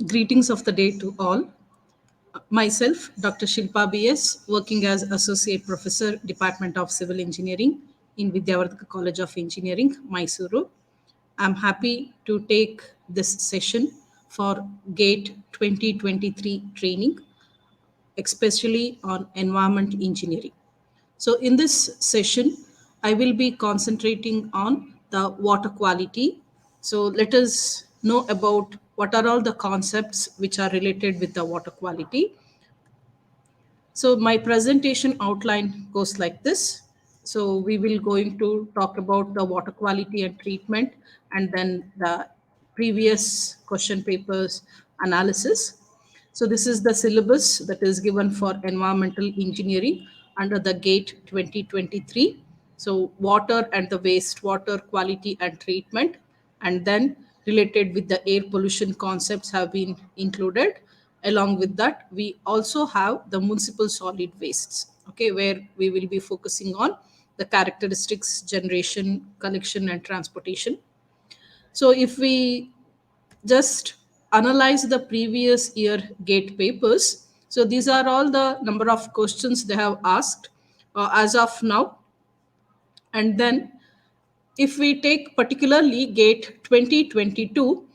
Greetings of the day to all. Myself, Dr. Shilpa BS, working as Associate Professor, Department of Civil Engineering in Vidyavardhaka College of Engineering, Mysuru. I'm happy to take this session for GATE 2023 training, especially on environment engineering. So, in this session, I will be concentrating on the water quality. So, let us know about what are all the concepts which are related with the water quality. So my presentation outline goes like this. So we will going to talk about the water quality and treatment, and then the previous question papers analysis. So this is the syllabus that is given for environmental engineering under the GATE 2023. So water and the wastewater quality and treatment, and then related with the air pollution concepts have been included. Along with that, we also have the municipal solid wastes, okay, where we will be focusing on the characteristics, generation, collection, and transportation. So if we just analyze the previous year GATE papers, so these are all the number of questions they have asked as of now. And then if we take particularly GATE 2022,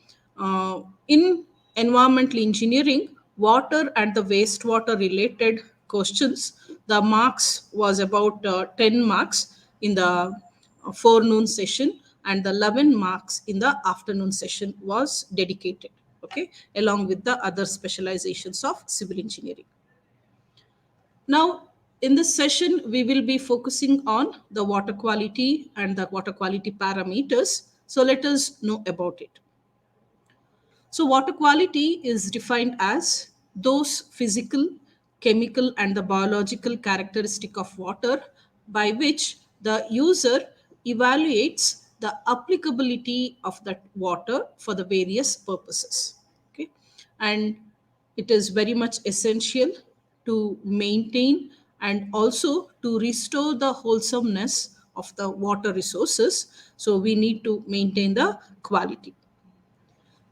in environmental engineering, water and the wastewater related questions, the marks was about 10 marks in the forenoon session, and the 11 marks in the afternoon session was dedicated, okay, along with the other specializations of civil engineering. Now, in this session, we will be focusing on the water quality and the water quality parameters. So, let us know about it. So, water quality is defined as those physical, chemical, and the biological characteristic of water by which the user evaluates the applicability of that water for the various purposes. Okay, and it is very much essential to maintain and also to restore the wholesomeness of the water resources. So, we need to maintain the quality.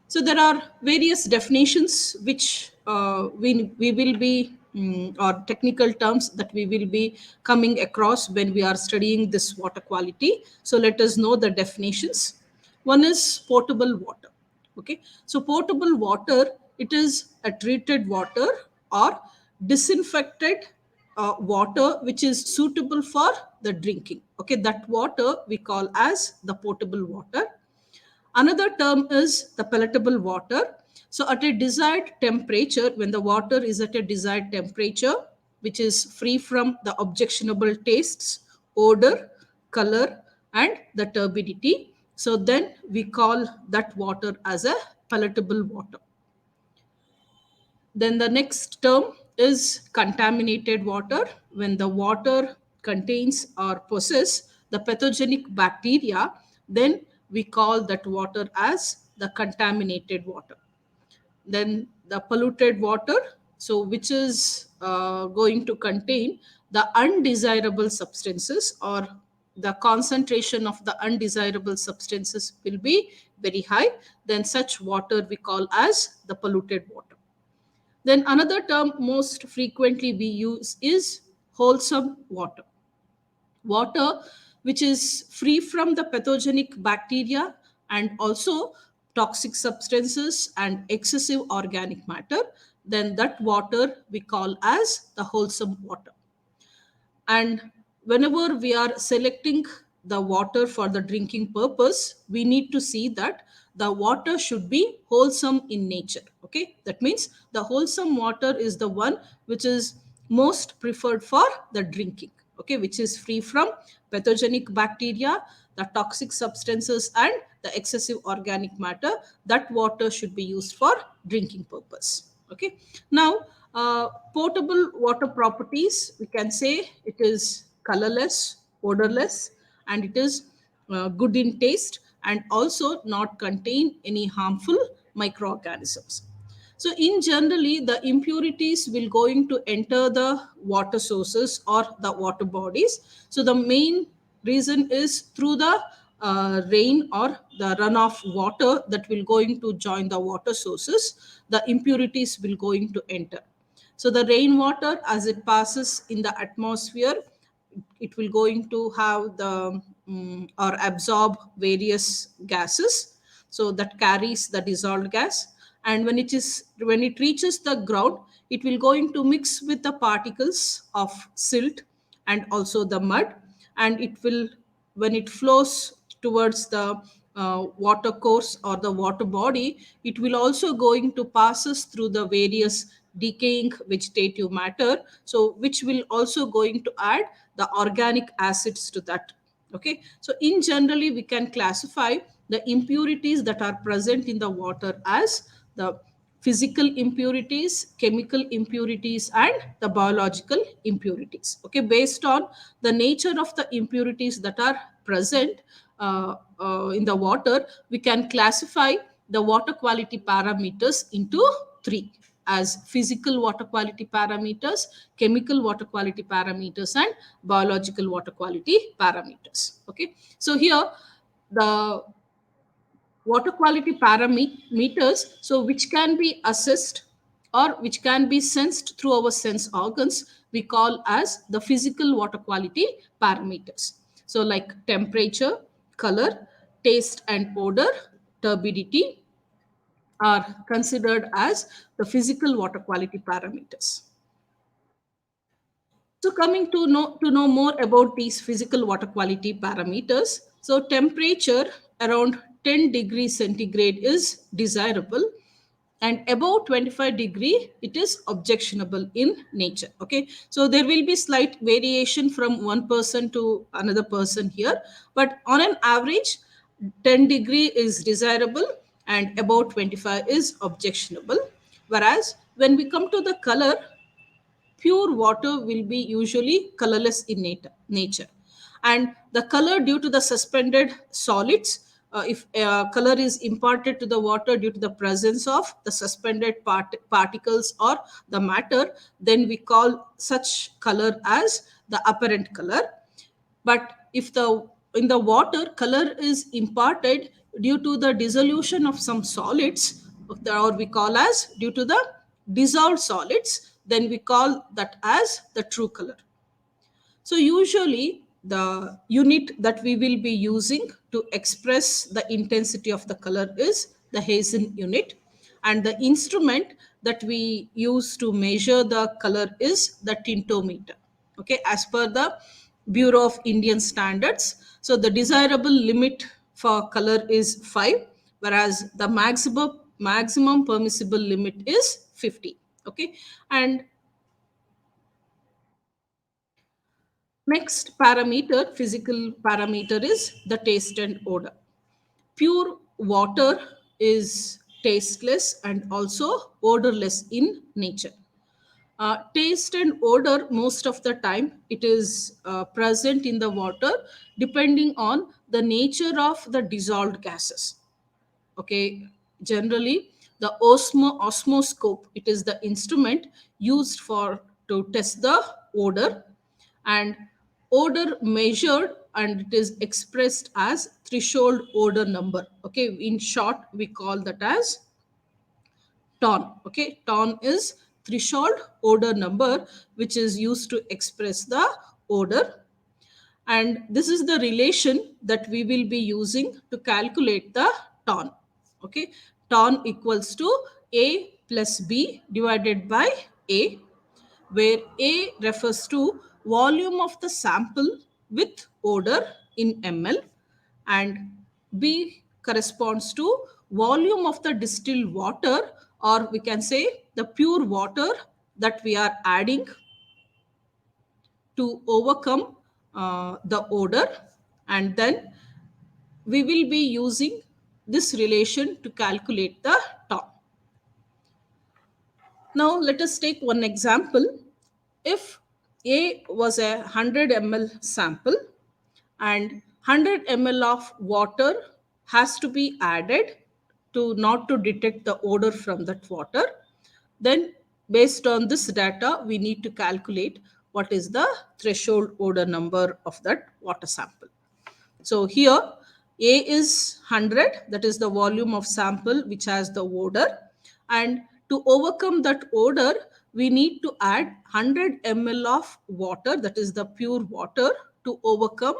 So there are various definitions which we will be, or technical terms that we will be coming across when we are studying this water quality. So let us know the definitions. One is potable water. Okay, so potable water, it is a treated water or disinfected water which is suitable for the drinking. Okay, that water we call as the potable water. Another term is the palatable water. So, at a desired temperature, when the water is at a desired temperature, which is free from the objectionable tastes, odor, color, and the turbidity, so then we call that water as a palatable water. Then the next term is contaminated water. When the water contains or possess the pathogenic bacteria, then we call that water as the contaminated water. Then the polluted water, so which is going to contain the undesirable substances, or the concentration of the undesirable substances will be very high, then such water we call as the polluted water. Then another term most frequently we use is wholesome water. Water which is free from the pathogenic bacteria and also toxic substances and excessive organic matter, then that water we call as the wholesome water. And whenever we are selecting the water for the drinking purpose, we need to see that the water should be wholesome in nature. Okay, that means the wholesome water is the one which is most preferred for the drinking, okay, which is free from pathogenic bacteria, the toxic substances, and the excessive organic matter. That water should be used for drinking purpose. Okay, now potable water properties, we can say it is colorless, odorless, and it is good in taste, and also not contain any harmful microorganisms. So in generally, the impurities will going to enter the water sources or the water bodies. So the main reason is through the rain or the runoff water that will going to join the water sources, the impurities will going to enter. So the rainwater, as it passes in the atmosphere, it will going to have the or absorb various gases, so that carries the dissolved gas. And when it reaches the ground, it will going to mix with the particles of silt and also the mud, and it will, when it flows towards the water course or the water body, it will also going to passes through the various decaying vegetative matter, so which will also going to add the organic acids to that. Okay, so in generally we can classify the impurities that are present in the water as the physical impurities, chemical impurities, and the biological impurities. Okay, based on the nature of the impurities that are present in the water, we can classify the water quality parameters into three, as physical water quality parameters, chemical water quality parameters, and biological water quality parameters. Okay, so here the water quality parameters, so which can be assessed or which can be sensed through our sense organs, we call as the physical water quality parameters. So like temperature, color, taste and odor, turbidity are considered as the physical water quality parameters. So coming to know more about these physical water quality parameters. So temperature around 10 degrees centigrade is desirable, and above 25 degree it is objectionable in nature. Okay, so there will be slight variation from one person to another person here, but on an average 10 degree is desirable and above 25 is objectionable. Whereas when we come to the color, pure water will be usually colorless in nature, and the color due to the suspended solids, if color is imparted to the water due to the presence of the suspended particles or the matter, then we call such color as the apparent color. But if the in the water color is imparted due to the dissolution of some solids, or we call as due to the dissolved solids, then we call that as the true color. So usually the unit that we will be using to express the intensity of the color is the Hazen unit, and the instrument that we use to measure the color is the tintometer. Okay, as per the Bureau of Indian Standards. So the desirable limit for color is 5, whereas the maximum permissible limit is 50. Okay, and next parameter, physical parameter, is the taste and odor. Pure water is tasteless and also odorless in nature. Taste and odor, most of the time, it is present in the water depending on the nature of the dissolved gases. Okay, generally the osmoscope, it is the instrument used for to test the odor, and odor measured and it is expressed as threshold odor number. Okay, in short we call that as ton. Okay, ton is threshold odor number, which is used to express the odor, and this is the relation that we will be using to calculate the ton. Okay, ton equals to a plus b divided by a, where a refers to volume of the sample with odor in ml, and b corresponds to volume of the distilled water, or we can say the pure water that we are adding to overcome the odor, and then we will be using this relation to calculate the ton. Now let us take one example. If A was a 100 ml sample and 100 ml of water has to be added to not to detect the odor from that water, then based on this data we need to calculate what is the threshold odor number of that water sample. So here A is 100, that is the volume of sample which has the odor. And to overcome that odor, we need to add 100 ml of water, that is the pure water, to overcome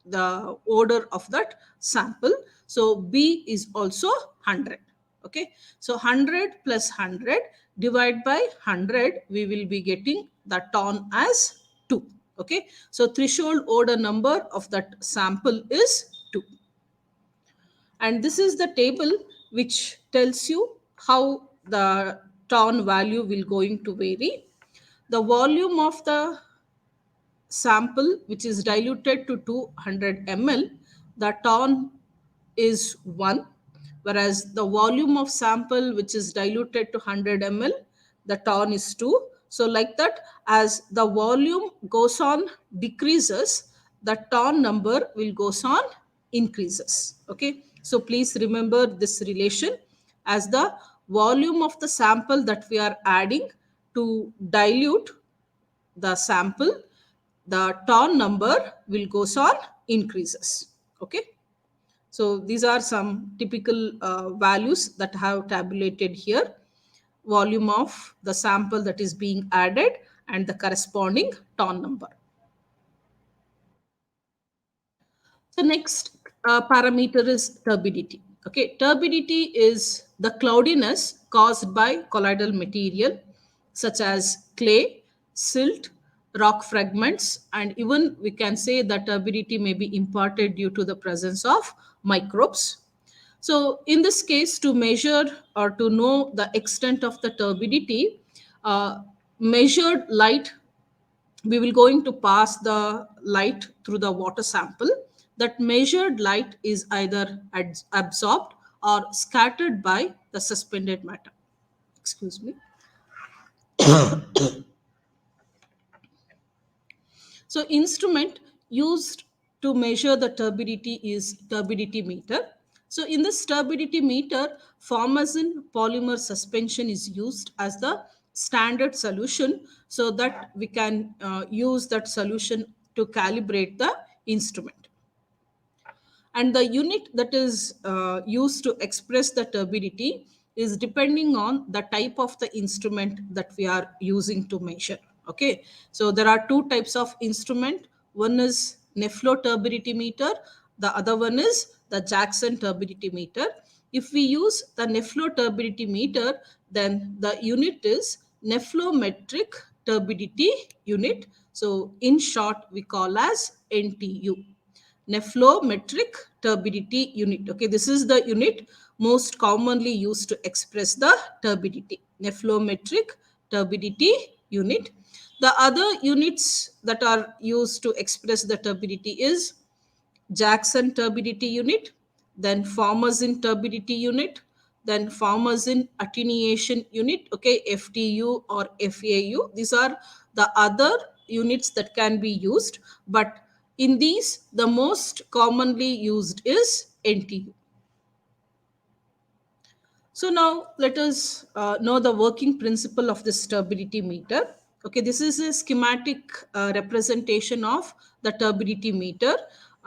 the odor of that sample. So B is also 100. Okay. So 100 plus 100 divide by 100, we will be getting the ton as 2. Okay. So threshold odor number of that sample is 2. And this is the table which tells you how the ton value will going to vary. The volume of the sample which is diluted to 200 ml, the ton is 1, whereas the volume of sample which is diluted to 100 ml, the ton is 2. So like that, as the volume goes on decreases, the ton number will goes on increases. Okay, so please remember this relation. As the volume of the sample that we are adding to dilute the sample, the ton number will goes on increases. Okay, so these are some typical values that have tabulated here: volume of the sample that is being added and the corresponding ton number. The next parameter is turbidity. Okay, turbidity is the cloudiness caused by colloidal material such as clay, silt, rock fragments, and even we can say that turbidity may be imparted due to the presence of microbes. So, in this case, to measure or to know the extent of the turbidity, uh, measured light, we will going to pass the light through the water sample. That measured light is either absorbed or scattered by the suspended matter. Excuse me. So instrument used to measure the turbidity is turbidity meter. So in this turbidity meter, formazine polymer suspension is used as the standard solution, so that we can use that solution to calibrate the instrument. And the unit that is used to express the turbidity is depending on the type of the instrument that we are using to measure. Okay, so there are two types of instrument. One is Neflo turbidity meter, the other one is the Jackson turbidity meter. If we use the Neflo turbidity meter, then the unit is nephelometric turbidity unit. So in short, we call as NTU, nephelometric turbidity unit. Okay, this is the unit most commonly used to express the turbidity, nephelometric turbidity unit. The other units that are used to express the turbidity is Jackson turbidity unit, then Farmer's turbidity unit, then Farmer's attenuation unit, okay, FTU or FAU. These are the other units that can be used, but in these, the most commonly used is NTU. So now let us know the working principle of this turbidity meter. Okay, this is a schematic representation of the turbidity meter.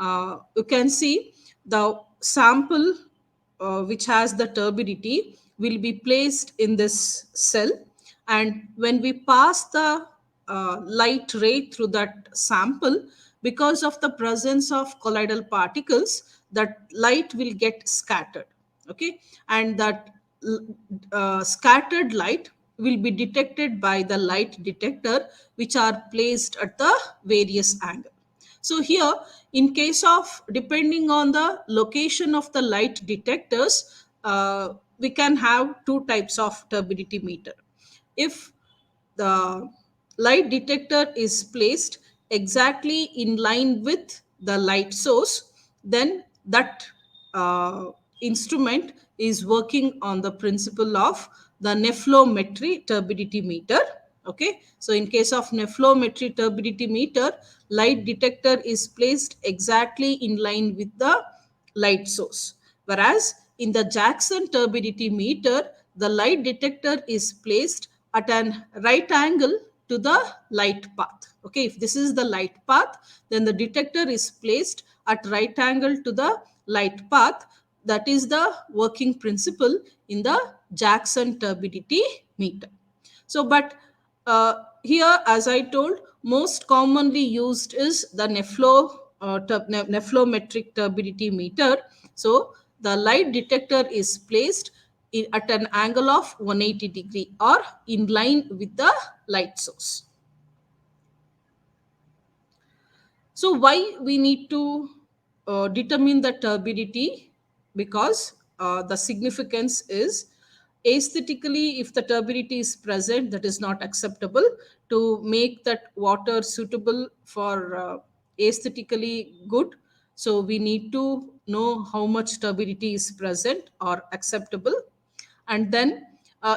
You can see the sample which has the turbidity will be placed in this cell, and when we pass the light ray through that sample, because of the presence of colloidal particles, that light will get scattered. Okay, and that scattered light will be detected by the light detector which are placed at the various angle. So here, in case of depending on the location of the light detectors, we can have two types of turbidity meter. If the light detector is placed exactly in line with the light source, then that instrument is working on the principle of the nephelometry turbidity meter. Okay, so in case of nephelometry turbidity meter, light detector is placed exactly in line with the light source, whereas in the Jackson turbidity meter, the light detector is placed at an right angle to the light path. Okay, if this is the light path, then the detector is placed at right angle to the light path. That is the working principle in the Jackson turbidity meter. So, but here, as I told, most commonly used is the nephelometric turbidity meter. So, the light detector is placed at an angle of 180 degree or in line with the light source. So why we need to determine the turbidity? Because the significance is aesthetically, if the turbidity is present, that is not acceptable. To make that water suitable for aesthetically good, so we need to know how much turbidity is present or acceptable. And then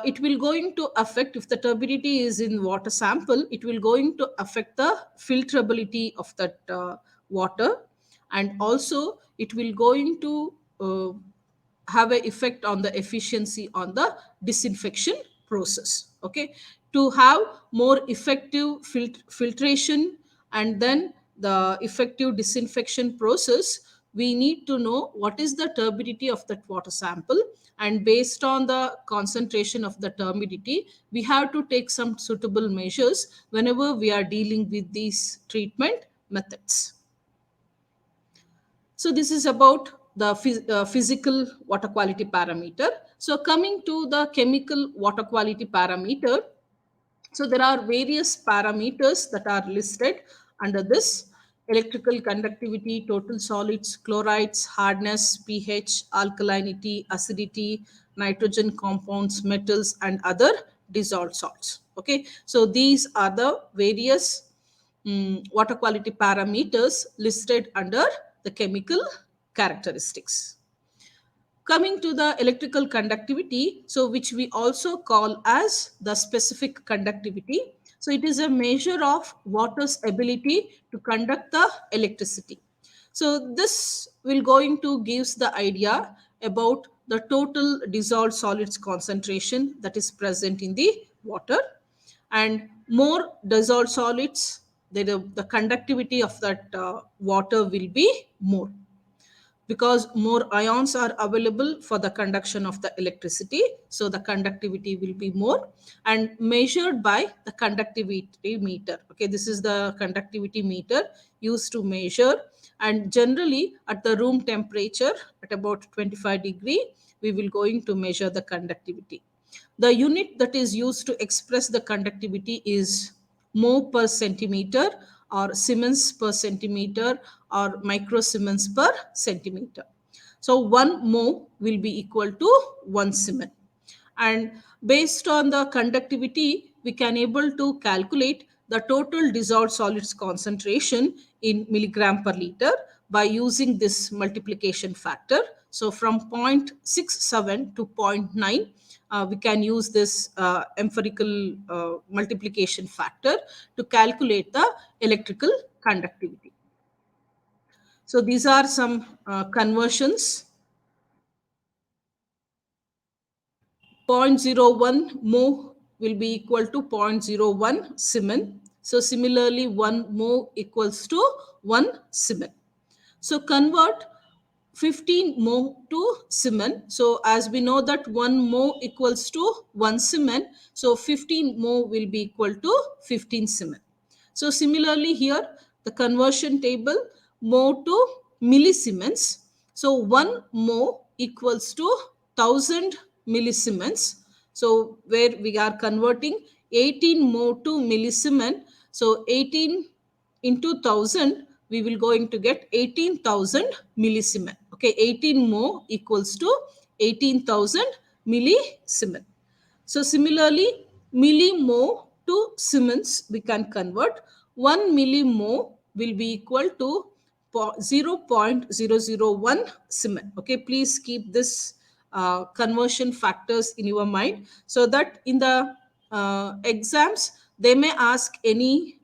it will going to affect, if the turbidity is in water sample, it will going to affect the filterability of that water, and also it will going to have an effect on the efficiency on the disinfection process. Okay, to have more effective filtration and then the effective disinfection process, we need to know what is the turbidity of that water sample, and based on the concentration of the turbidity, we have to take some suitable measures whenever we are dealing with these treatment methods. So this is about the physical water quality parameter. So coming to the chemical water quality parameter, so there are various parameters that are listed under this: electrical conductivity, total solids, chlorides, hardness, pH, alkalinity, acidity, nitrogen compounds, metals, and other dissolved salts. Okay, so these are the various water quality parameters listed under the chemical characteristics. Coming to the electrical conductivity, so which we also call as the specific conductivity. So it is a measure of water's ability to conduct the electricity. So this will going to gives the idea about the total dissolved solids concentration that is present in the water. And more dissolved solids, the conductivity of that water will be more, because more ions are available for the conduction of the electricity, so the conductivity will be more, and measured by the conductivity meter. Okay, this is the conductivity meter used to measure, and generally at the room temperature at about 25 degree, we will going to measure the conductivity. The unit that is used to express the conductivity is mho per centimeter, or Siemens per centimeter, or microsiemens per centimeter. So 1 mho will be equal to 1 Siemens. And based on the conductivity, we can able to calculate the total dissolved solids concentration in milligram per liter by using this multiplication factor. So from 0.67 to zero point 0.9, we can use this empirical multiplication factor to calculate the electrical conductivity. So these are some conversions. 0.01 mho will be equal to 0.01 Siemens. So similarly, 1 mho equals to 1 Siemens. So convert 15 mho to Siemens. So as we know that 1 mho equals to 1 Siemens, so 15 mho will be equal to 15 Siemens. So similarly here, the conversion table, mho to millisiemens. So 1 mho equals to 1000 millisiemens. So where we are converting 18 mho to millisiemens. So 18 into 1000, we will going to get 18,000 millisiemens. Okay, 18 mho equals to 18,000 millisiemens. So similarly, millimole to Siemens we can convert. 1 millimole will be equal to 0.001 Siemens. Okay, please keep this conversion factors in your mind, so that in the exams they may ask any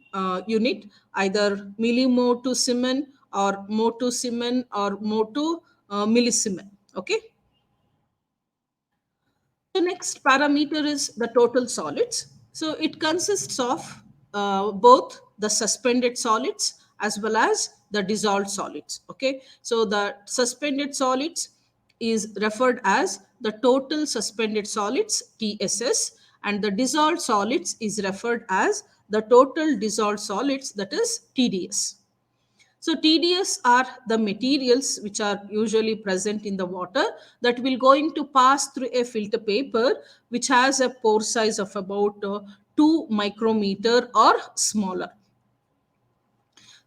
unit, either millimole to Siemens, or mole to Siemens, or mole to millisiemens. Okay. The next parameter is the total solids. So it consists of both the suspended solids as well as the dissolved solids. Okay, so the suspended solids is referred as the total suspended solids, TSS, and the dissolved solids is referred as the total dissolved solids, that is TDS. So TDS are the materials which are usually present in the water that will going to pass through a filter paper which has a pore size of about 2 micrometer or smaller.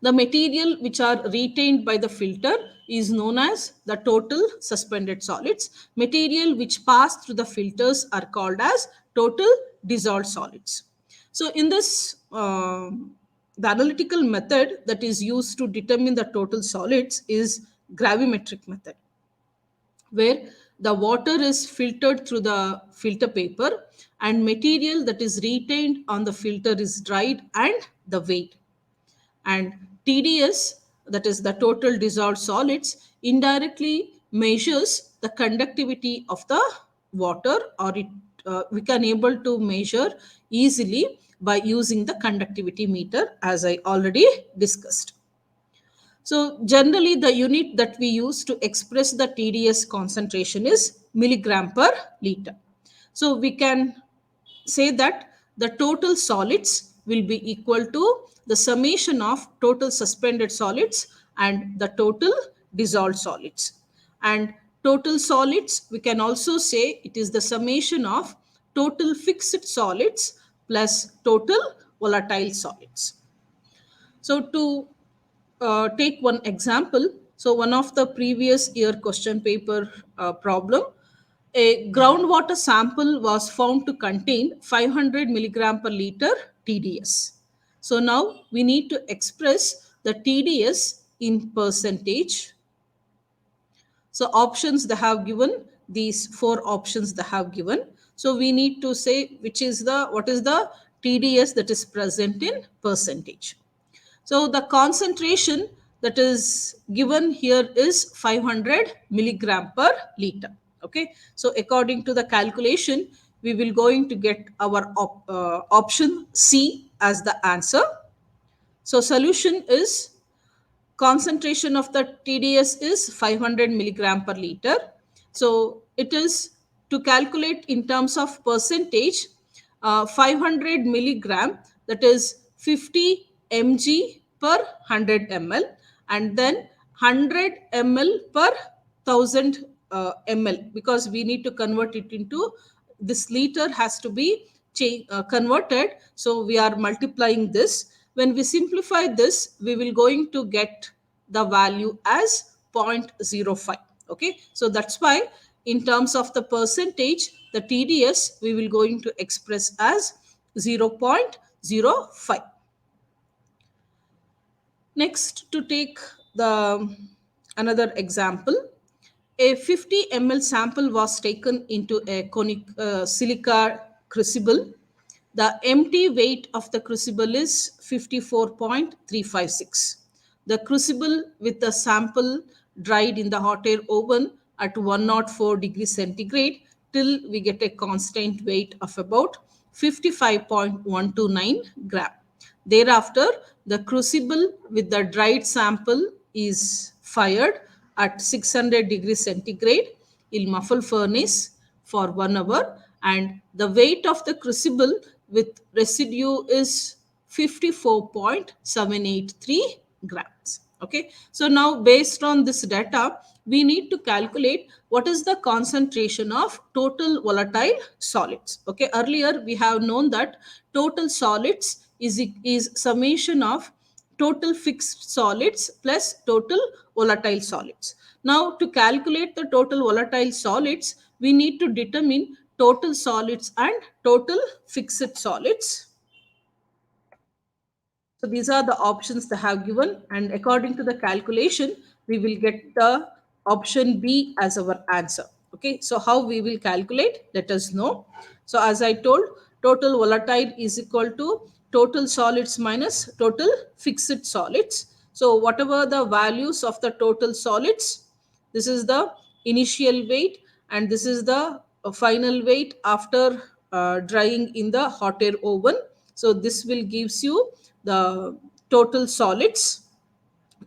The material which are retained by the filter is known as the total suspended solids. Material which pass through the filters are called as total dissolved solids. So in this, the analytical method that is used to determine the total solids is gravimetric method, where the water is filtered through the filter paper and material that is retained on the filter is dried and the weight. And TDS, that is the total dissolved solids, indirectly measures the conductivity of the water, or we can able to measure easily by using the conductivity meter, as I already discussed. So generally the unit that we use to express the TDS concentration is milligram per liter. So we can say that the total solids will be equal to the summation of total suspended solids and the total dissolved solids. And total solids, we can also say it is the summation of total fixed solids plus total volatile solids. So to take one example, so one of the previous year question paper problem, a groundwater sample was found to contain 500 milligram per liter TDS. So now we need to express the TDS in percentage. So options they have given, these four options they have given. So we need to say which is the, what is the TDS that is present in percentage. So the concentration that is given here is 500 milligram per liter. Okay. So according to the calculation, we will going to get our option C as the answer. So solution is concentration of the TDS is 500 milligram per liter. So it is to calculate in terms of percentage, 500 milligram, that is 50 mg per 100 ml, and then 100 ml per 1000 ml, because we need to convert it into, this liter has to be converted, so we are multiplying this. When we simplify this, we will going to get the value as 0.05. Okay, so that's why in terms of the percentage, the TDS we will going to express as 0.05. Next, to take the another example, a 50 ml sample was taken into a conic silica crucible. The empty weight of the crucible is 54.356. The crucible with the sample dried in the hot air oven at 104 degrees centigrade till we get a constant weight of about 55.129 gram. Thereafter, the crucible with the dried sample is fired at 600 degrees centigrade in muffle furnace for 1 hour, and the weight of the crucible with residue is 54.783 grams. Okay, so now based on this data, we need to calculate what is the concentration of total volatile solids. Okay, earlier we have known that total solids is summation of total fixed solids plus total volatile solids. Now to calculate the total volatile solids, we need to determine total solids and total fixed solids. So these are the options they have given, and according to the calculation, we will get the option B as our answer. Okay, so how we will calculate, let us know. So as I told, total volatile is equal to total solids minus total fixed solids. So whatever the values of the total solids, this is the initial weight and this is the final weight after drying in the hot air oven. So this will gives you the total solids,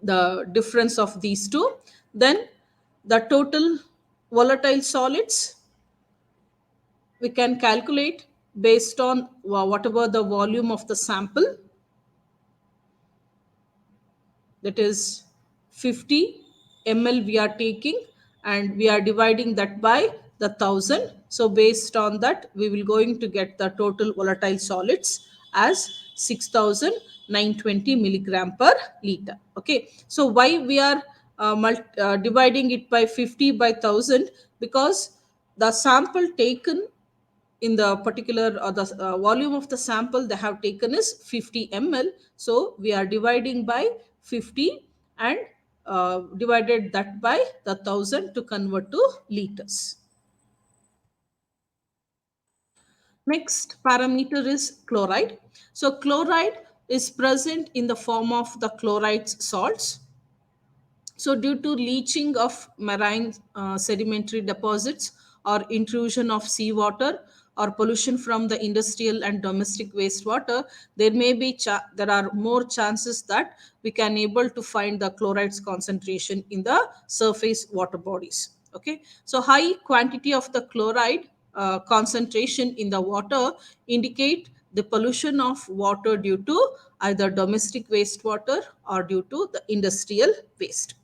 the difference of these two. Then the total volatile solids we can calculate based on whatever the volume of the sample, that is 50 ml we are taking, and we are dividing that by the 1000. So based on that we will going to get the total volatile solids as 6920 milligram per liter. Okay, so why we are dividing it by 50 by 1000? Because the sample taken in the particular the volume of the sample they have taken is 50 ml, so we are dividing by 50 and divided that by the 1000 to convert to liters. Next parameter is chloride. So chloride is present in the form of the chloride salts. So, due to leaching of marine sedimentary deposits or intrusion of seawater or pollution from the industrial and domestic wastewater, there are more chances that we can able to find the chlorides concentration in the surface water bodies. Okay, so high quantity of the chloride concentration in the water indicate the pollution of water due to either domestic wastewater or due to the industrial waste.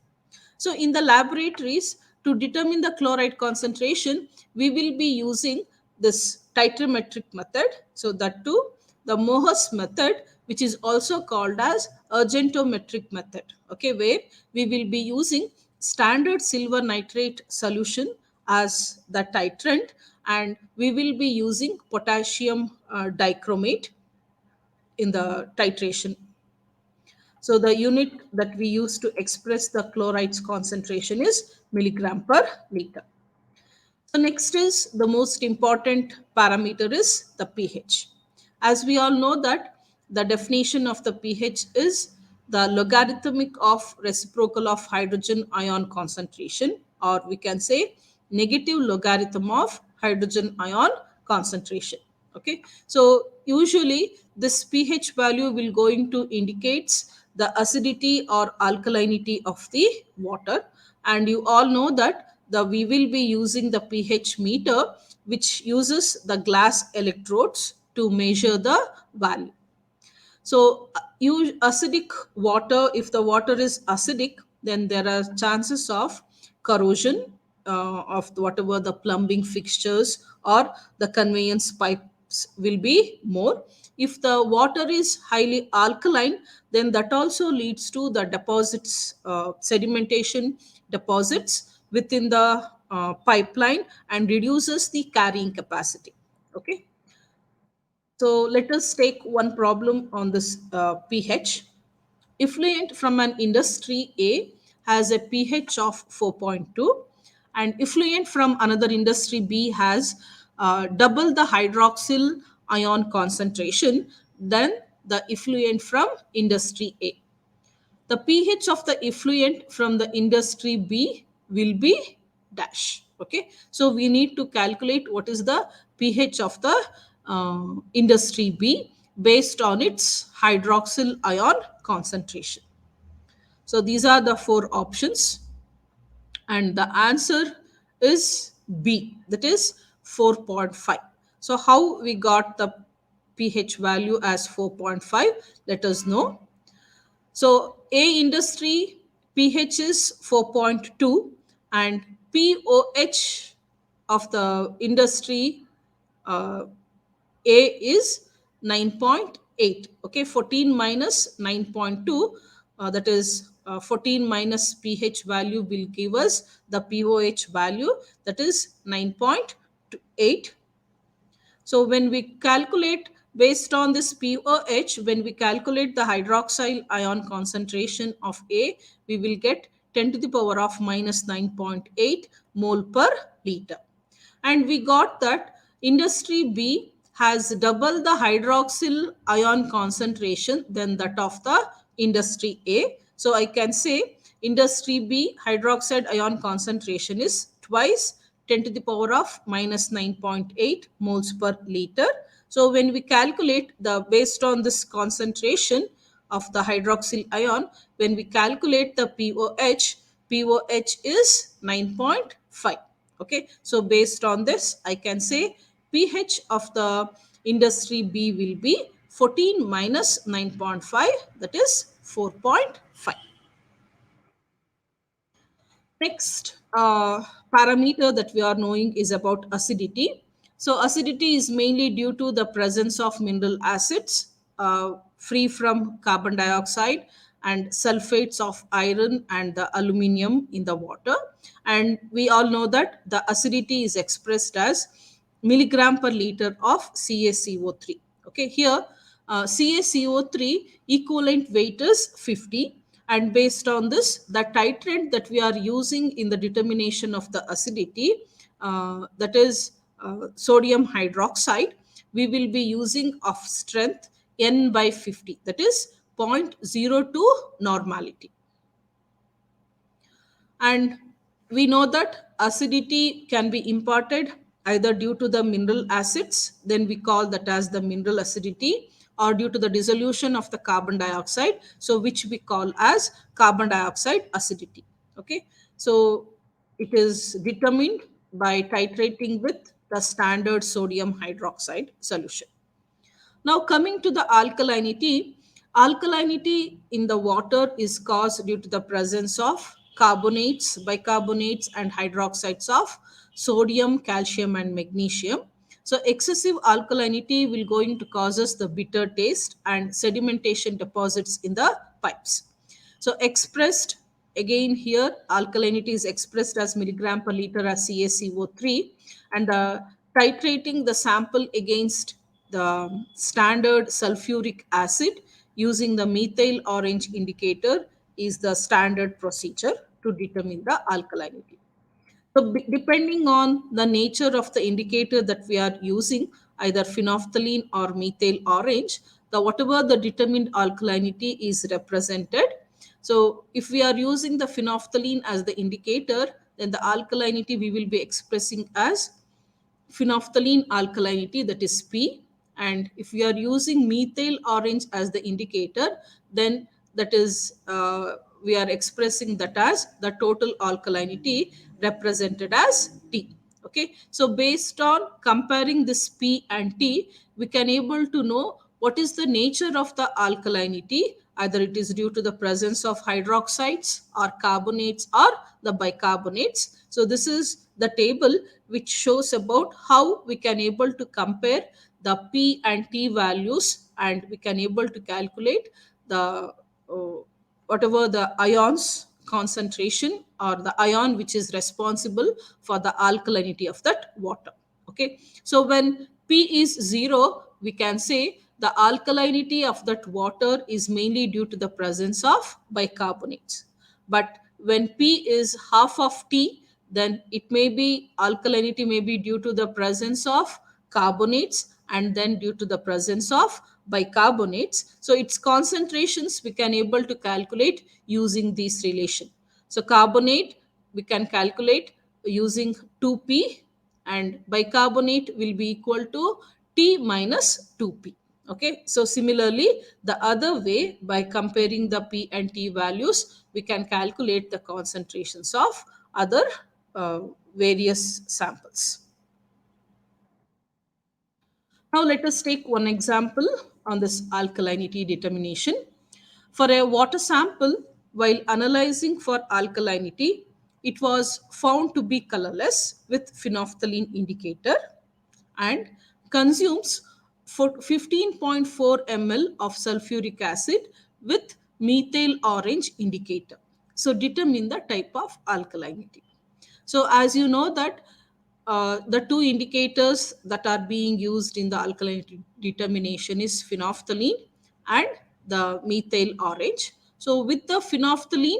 So, in the laboratories, to determine the chloride concentration, we will be using this titrometric method. So, that too, the Mohs method, which is also called as urgentometric method. Okay, where we will be using standard silver nitrate solution as the titrant, and we will be using potassium dichromate in the titration. So the unit that we use to express the chloride's concentration is milligram per liter. So next is the most important parameter is the pH. As we all know that the definition of the pH is the logarithmic of reciprocal of hydrogen ion concentration, or we can say negative logarithm of hydrogen ion concentration. Okay, so usually this pH value will going to indicates the acidity or alkalinity of the water, and you all know that we will be using the pH meter, which uses the glass electrodes to measure the value. So, acidic water, if the water is acidic, then there are chances of corrosion of whatever the plumbing fixtures or the conveyance pipes will be more. If the water is highly alkaline, then that also leads to the deposits, sedimentation deposits within the pipeline and reduces the carrying capacity. Okay. So let us take one problem on this pH. Effluent from an industry A has a pH of 4.2, and effluent from another industry B has double the hydroxyl ion concentration than the effluent from industry A. The pH of the effluent from the industry B will be dash. Okay, so we need to calculate what is the pH of the industry B based on its hydroxyl ion concentration. So these are the four options, and the answer is B, that is 4.5. So how we got the pH value as 4.5? Let us know. So A industry pH is 4.2, and pOH of the industry uh, A is 9.8. Okay, 14 minus 9.2, that is 14 minus pH value will give us the pOH value, that is 9.8. So when we calculate based on this pOH, when we calculate the hydroxyl ion concentration of A, we will get 10 to the power of minus 9.8 mole per liter. And we got that industry B has double the hydroxyl ion concentration than that of the industry A. So I can say industry B hydroxide ion concentration is twice 10 to the power of minus 9.8 moles per liter. So when we calculate the based on this concentration of the hydroxyl ion, when we calculate the POH is 9.5. Okay, so based on this, I can say pH of the industry B will be 14 minus 9.5, that is 4.5. Next parameter that we are knowing is about acidity. So acidity is mainly due to the presence of mineral acids free from carbon dioxide and sulfates of iron and the aluminium in the water. And we all know that the acidity is expressed as milligram per liter of CaCO3. Okay, here CaCO3 equivalent weight is 50, and based on this, the titrant that we are using in the determination of the acidity, that is sodium hydroxide, we will be using of strength N by 50, that is zero point zero 0.02 normality. And we know that acidity can be imparted either due to the mineral acids, then we call that as the mineral acidity, or due to the dissolution of the carbon dioxide, so which we call as carbon dioxide acidity. Okay, so it is determined by titrating with the standard sodium hydroxide solution. Now, coming to the alkalinity, alkalinity in the water is caused due to the presence of carbonates, bicarbonates, and hydroxides of sodium, calcium, and magnesium. So, excessive alkalinity will going to cause us the bitter taste and sedimentation deposits in the pipes. So expressed again here, alkalinity is expressed as milligram per liter as CaCO3, and titrating the sample against the standard sulfuric acid using the methyl orange indicator is the standard procedure to determine the alkalinity. So, depending on the nature of the indicator that we are using, either phenolphthalein or methyl orange, the whatever the determined alkalinity is represented. So, if we are using the phenolphthalein as the indicator, then the alkalinity we will be expressing as phenolphthalein alkalinity, that is P. And if we are using methyl orange as the indicator, then that is we are expressing that as the total alkalinity represented as T. Okay, so based on comparing this P and T, we can able to know what is the nature of the alkalinity, either it is due to the presence of hydroxides or carbonates or the bicarbonates. So this is the table which shows about how we can able to compare the P and T values, and we can able to calculate the whatever the ions concentration or the ion which is responsible for the alkalinity of that water. Okay, so when P is 0, we can say the alkalinity of that water is mainly due to the presence of bicarbonates. But when P is half of T, then it may be alkalinity may be due to the presence of carbonates and then due to the presence of bicarbonates. So its concentrations we can able to calculate using this relation. So carbonate we can calculate using 2P, and bicarbonate will be equal to T minus 2P. Okay, so similarly, the other way, by comparing the P and T values, we can calculate the concentrations of other uh, various samples. Now let us take one example on this alkalinity determination. For a water sample, while analyzing for alkalinity, it was found to be colorless with phenolphthalein indicator and consumes 15.4 ml of sulfuric acid with methyl orange indicator. So determine the type of alkalinity. So as you know that the two indicators that are being used in the alkalinity determination is phenolphthalein and the methyl orange. So with the phenolphthalein,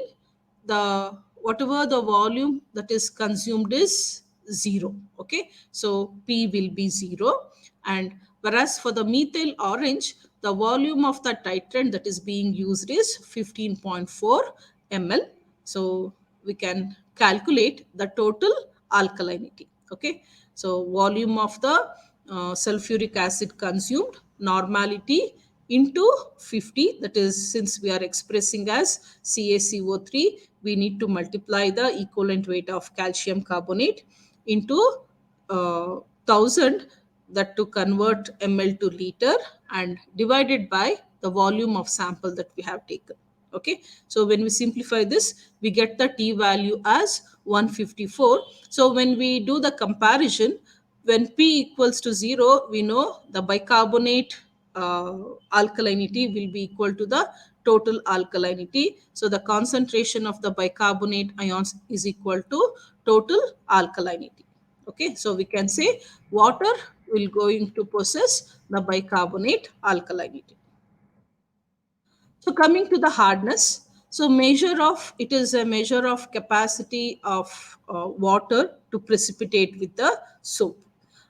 the whatever the volume that is consumed is 0. Okay, so P will be 0, and whereas for the methyl orange, the volume of the titrant that is being used is 15.4 ml. So we can calculate the total alkalinity. Okay, so volume of the sulfuric acid consumed, normality into 50, that is, since we are expressing as CaCO3, we need to multiply the equivalent weight of calcium carbonate into 1000, that to convert ml to liter, and divided by the volume of sample that we have taken. Okay, so when we simplify this, we get the t value as 154. So when we do the comparison, when p equals to 0, we know the bicarbonate uh, alkalinity will be equal to the total alkalinity. So the concentration of the bicarbonate ions is equal to total alkalinity. Okay, so we can say water will going to possess the bicarbonate alkalinity. So coming to the hardness, so measure of it is a measure of capacity of water to precipitate with the soap.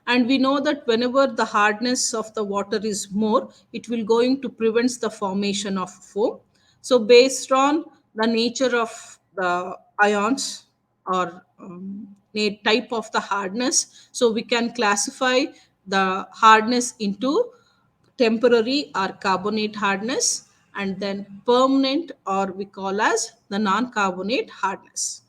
And we know that whenever the hardness of the water is more, it will going to prevent the formation of foam. So based on the nature of the ions, or type of the hardness, so we can classify the hardness into temporary or carbonate hardness, and then permanent, or we call as the non-carbonate hardness.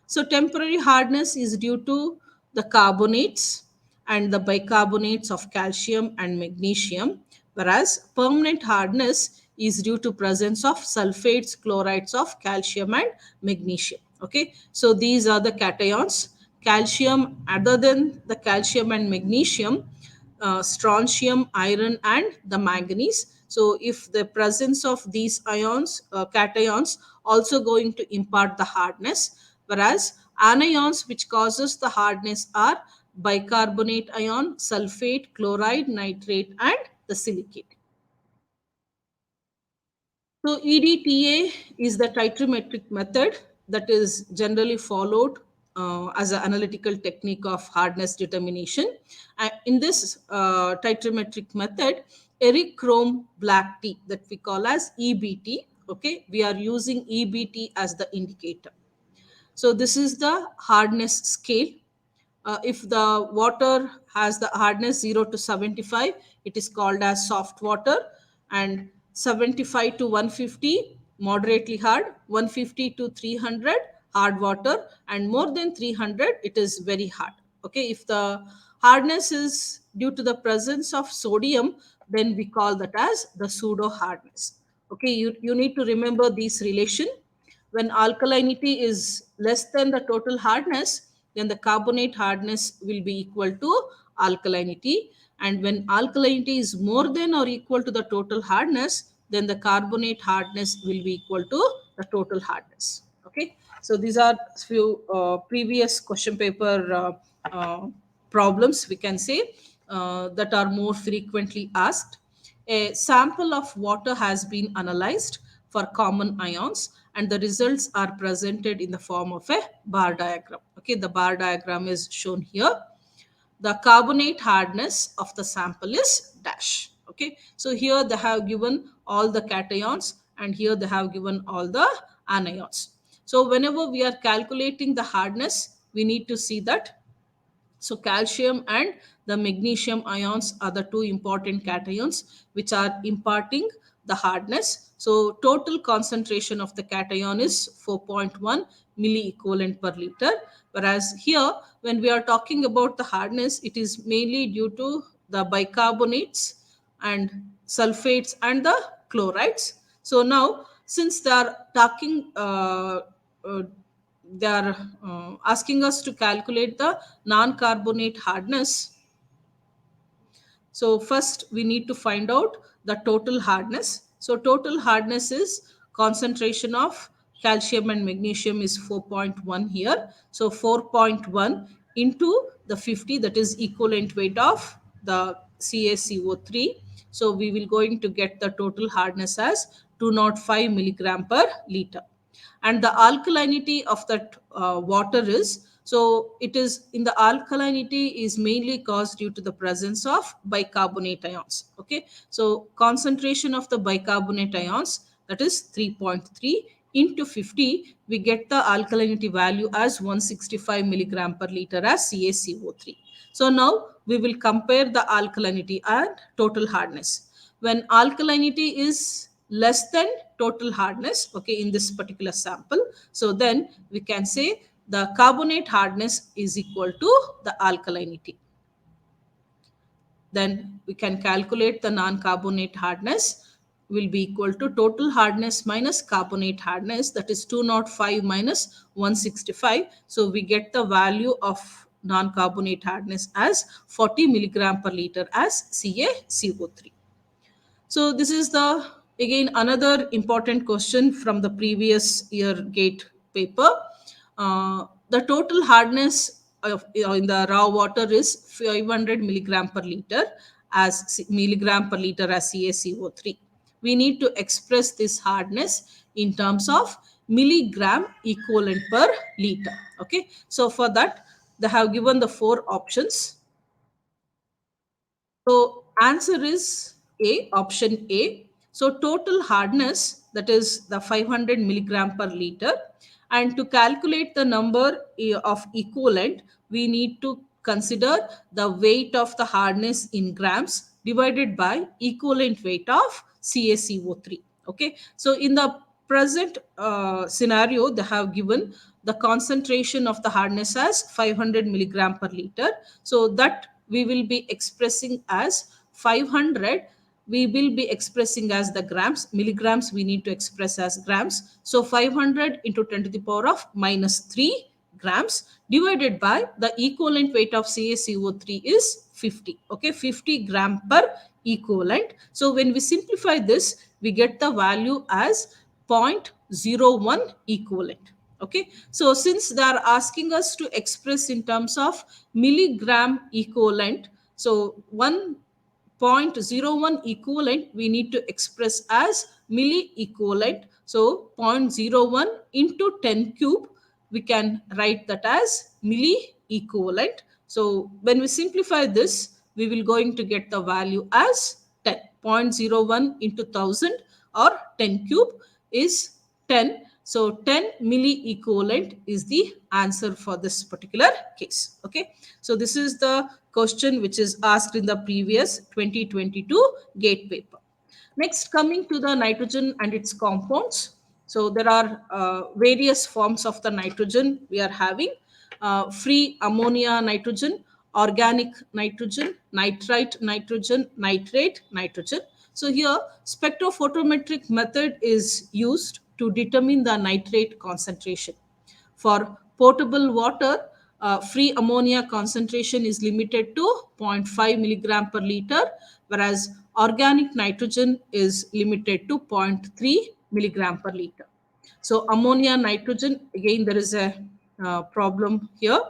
So temporary hardness is due to the carbonates and the bicarbonates of calcium and magnesium, whereas permanent hardness is due to presence of sulfates, chlorides of calcium and magnesium. Okay, so these are the cations. Calcium, other than the calcium and magnesium, strontium, iron, and the manganese. So, if the presence of these ions, cations, also going to impart the hardness, whereas anions which causes the hardness are bicarbonate ion, sulfate, chloride, nitrate, and the silicate. So EDTA is the titrometric method that is generally followed as an analytical technique of hardness determination. In this titrometric method, chrome black tea, that we call as EBT. Okay, we are using EBT as the indicator. So this is the hardness scale. If the water has the hardness 0 to 75, it is called as soft water, and 75 to 150, moderately hard, 150 to 300, hard water, and more than 300, it is very hard. Okay, if the hardness is due to the presence of sodium, then we call that as the pseudo hardness. Okay, you need to remember this relation. When alkalinity is less than the total hardness, then the carbonate hardness will be equal to alkalinity. And when alkalinity is more than or equal to the total hardness, then the carbonate hardness will be equal to the total hardness. Okay. So these are few previous question paper problems, we can say, that are more frequently asked. A sample of water has been analyzed for common ions, and the results are presented in the form of a bar diagram. Okay, the bar diagram is shown here. The carbonate hardness of the sample is dash. Okay, so here they have given all the cations, and here they have given all the anions. So whenever we are calculating the hardness, we need to see that, so calcium and the magnesium ions are the two important cations which are imparting the hardness. So total concentration of the cation is 4.1 milliequivalent per liter. Whereas here, when we are talking about the hardness, it is mainly due to the bicarbonates and sulfates and the chlorides. So now, since they are talking uh, they are asking us to calculate the non-carbonate hardness. So first we need to find out the total hardness. So total hardness is concentration of calcium and magnesium is 4.1 here. So 4.1 into the 50, that is equivalent weight of the CaCO3. So we will going to get the total hardness as 205 milligram per liter. And the alkalinity of that water is, so it is in the alkalinity is mainly caused due to the presence of bicarbonate ions. Okay, so concentration of the bicarbonate ions, that is 3.3 into 50, we get the alkalinity value as 165 milligram per liter as CaCO3. So now we will compare the alkalinity and total hardness. When alkalinity is less than total hardness, okay, in this particular sample, so then we can say the carbonate hardness is equal to the alkalinity. Then we can calculate the non-carbonate hardness will be equal to total hardness minus carbonate hardness, that is 205 minus 165. So we get the value of non-carbonate hardness as 40 milligram per liter as CaCO3. So this is the again another important question from the previous year GATE paper. The total hardness of, in the raw water is 500 milligram per liter as milligram per liter as CaCO3. We need to express this hardness in terms of milligram equivalent per liter. Okay, so for that they have given the four options. So answer is A, option A. So total hardness, that is the 500 milligram per liter. And to calculate the number of equivalent, we need to consider the weight of the hardness in grams divided by equivalent weight of CaCO3. Okay. So in the present scenario, they have given the concentration of the hardness as 500 milligram per liter. So that we will be expressing as 500, we will be expressing as the grams. Milligrams we need to express as grams. So 500 into 10 to the power of minus 3 grams divided by the equivalent weight of CaCO3 is 50. Okay, 50 gram per equivalent. So when we simplify this, we get the value as 0.01 equivalent. Okay, so since they are asking us to express in terms of milligram equivalent, so 1.01 equivalent we need to express as milli equivalent. So 0.01 into 10 cube, we can write that as milli equivalent. So when we simplify this, we will going to get the value as 10. 0.01 into 1000 or 10 cube is 10. So 10 milli equivalent is the answer for this particular case. Okay. So this is the question which is asked in the previous 2022 GATE paper. Next, coming to the nitrogen and its compounds. So there are various forms of the nitrogen we are having. Free ammonia nitrogen, organic nitrogen, nitrite nitrogen, nitrate nitrogen. So here spectrophotometric method is used to determine the nitrate concentration. For potable water, free ammonia concentration is limited to 0.5 milligram per liter, whereas organic nitrogen is limited to 0.3 milligram per liter. So ammonia nitrogen, again there is a problem here.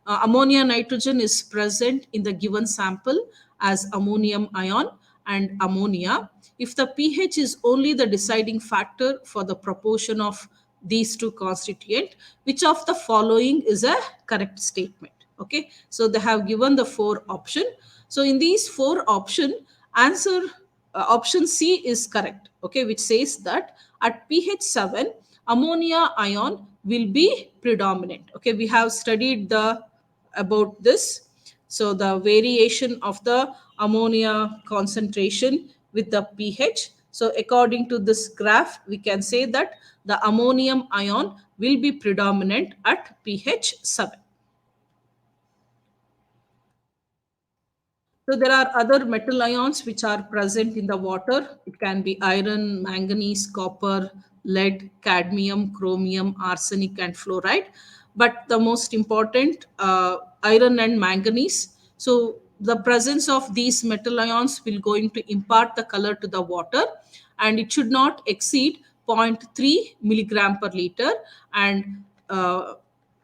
Ammonia nitrogen is present in the given sample as ammonium ion and ammonia. If the pH is only the deciding factor for the proportion of these two constituent, which of the following is a correct statement? Okay, so they have given the four option. So in these four option, answer option C is correct. Okay, which says that at pH 7 ammonia ion will be predominant. Okay, we have studied the about this. So the variation of the ammonia concentration with the pH. So according to this graph, we can say that the ammonium ion will be predominant at pH 7. So there are other metal ions which are present in the water. It can be iron, manganese, copper, lead, cadmium, chromium, arsenic, and fluoride. But the most important, iron and manganese. So the presence of these metal ions will going to impart the color to the water, and it should not exceed zero point 0.3 milligram per liter, and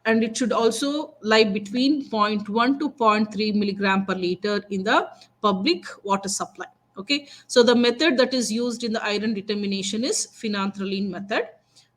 it should also lie between zero point 0.1 to zero point 0.3 milligram per liter in the public water supply. Okay, so the method that is used in the iron determination is phenanthroline method,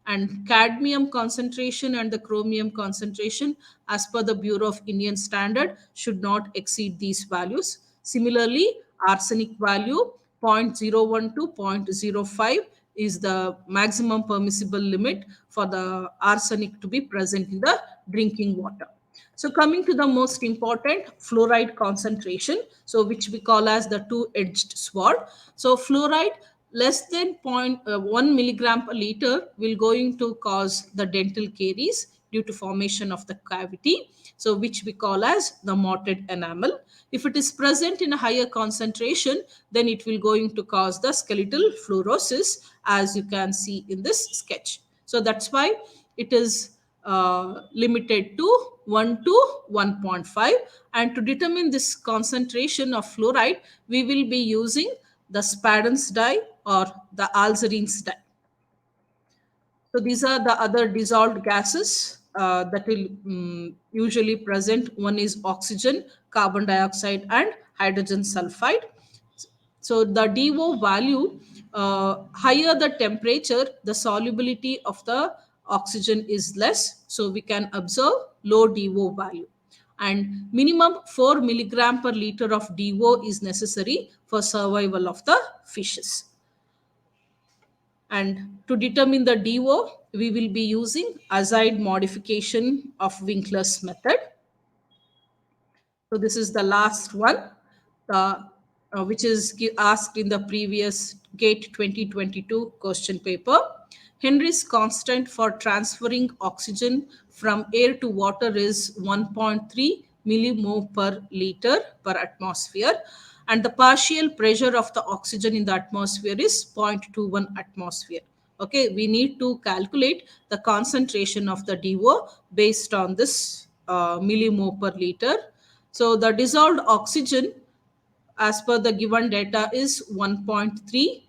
and cadmium concentration and the chromium concentration as per the Bureau of Indian Standard should not exceed these values. Similarly, arsenic value 0.01 to 0.05 is the maximum permissible limit for the arsenic to be present in the drinking water. So coming to the most important, fluoride concentration, so which we call as the two-edged sword. So fluoride less than 0.1 milligram per liter will going to cause the dental caries due to formation of the cavity, so which we call as the mottled enamel. If it is present in a higher concentration, then it will going to cause the skeletal fluorosis, as you can see in this sketch. So that's why it is limited to 1 to 1.5. And to determine this concentration of fluoride, we will be using the Spadon's dye or the Alzerine's dye. So these are the other dissolved gases that will usually present. One is oxygen, carbon dioxide, and hydrogen sulfide. So the DO value, higher the temperature, the solubility of the oxygen is less. So we can observe low DO value. And minimum 4 milligram per liter of DO is necessary for survival of the fishes. And to determine the DO, we will be using azide modification of Winkler's method. So this is the last one, which is asked in the previous GATE 2022 question paper. Henry's constant for transferring oxygen from air to water is 1.3 millimole per liter per atmosphere, and the partial pressure of the oxygen in the atmosphere is 0.21 atmosphere. Okay, we need to calculate the concentration of the DO based on this millimole per liter. So the dissolved oxygen as per the given data is 1.3,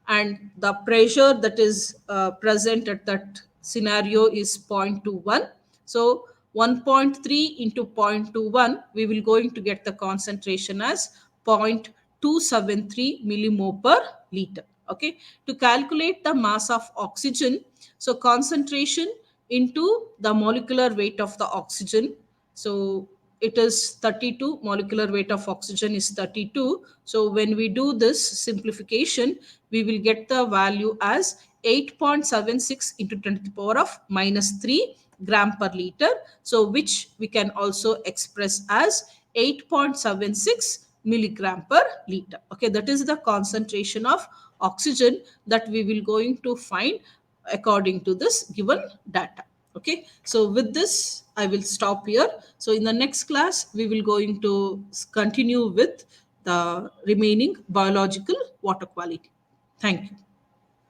and the pressure that is present at that scenario is 0.21. So 1.3 into 0.21, we will going to get the concentration as 0.273 millimole per liter. Okay, to calculate the mass of oxygen, so concentration into the molecular weight of the oxygen, so it is 32. Molecular weight of oxygen is 32. So when we do this simplification, we will get the value as 8.76 into 10 to the power of minus 3 gram per liter. So which we can also express as 8.76 milligram per liter. Okay, that is the concentration of oxygen that we will going to find according to this given data. Okay, so with this I will stop here. So in the next class we will going to continue with the remaining biological water quality. Thank you.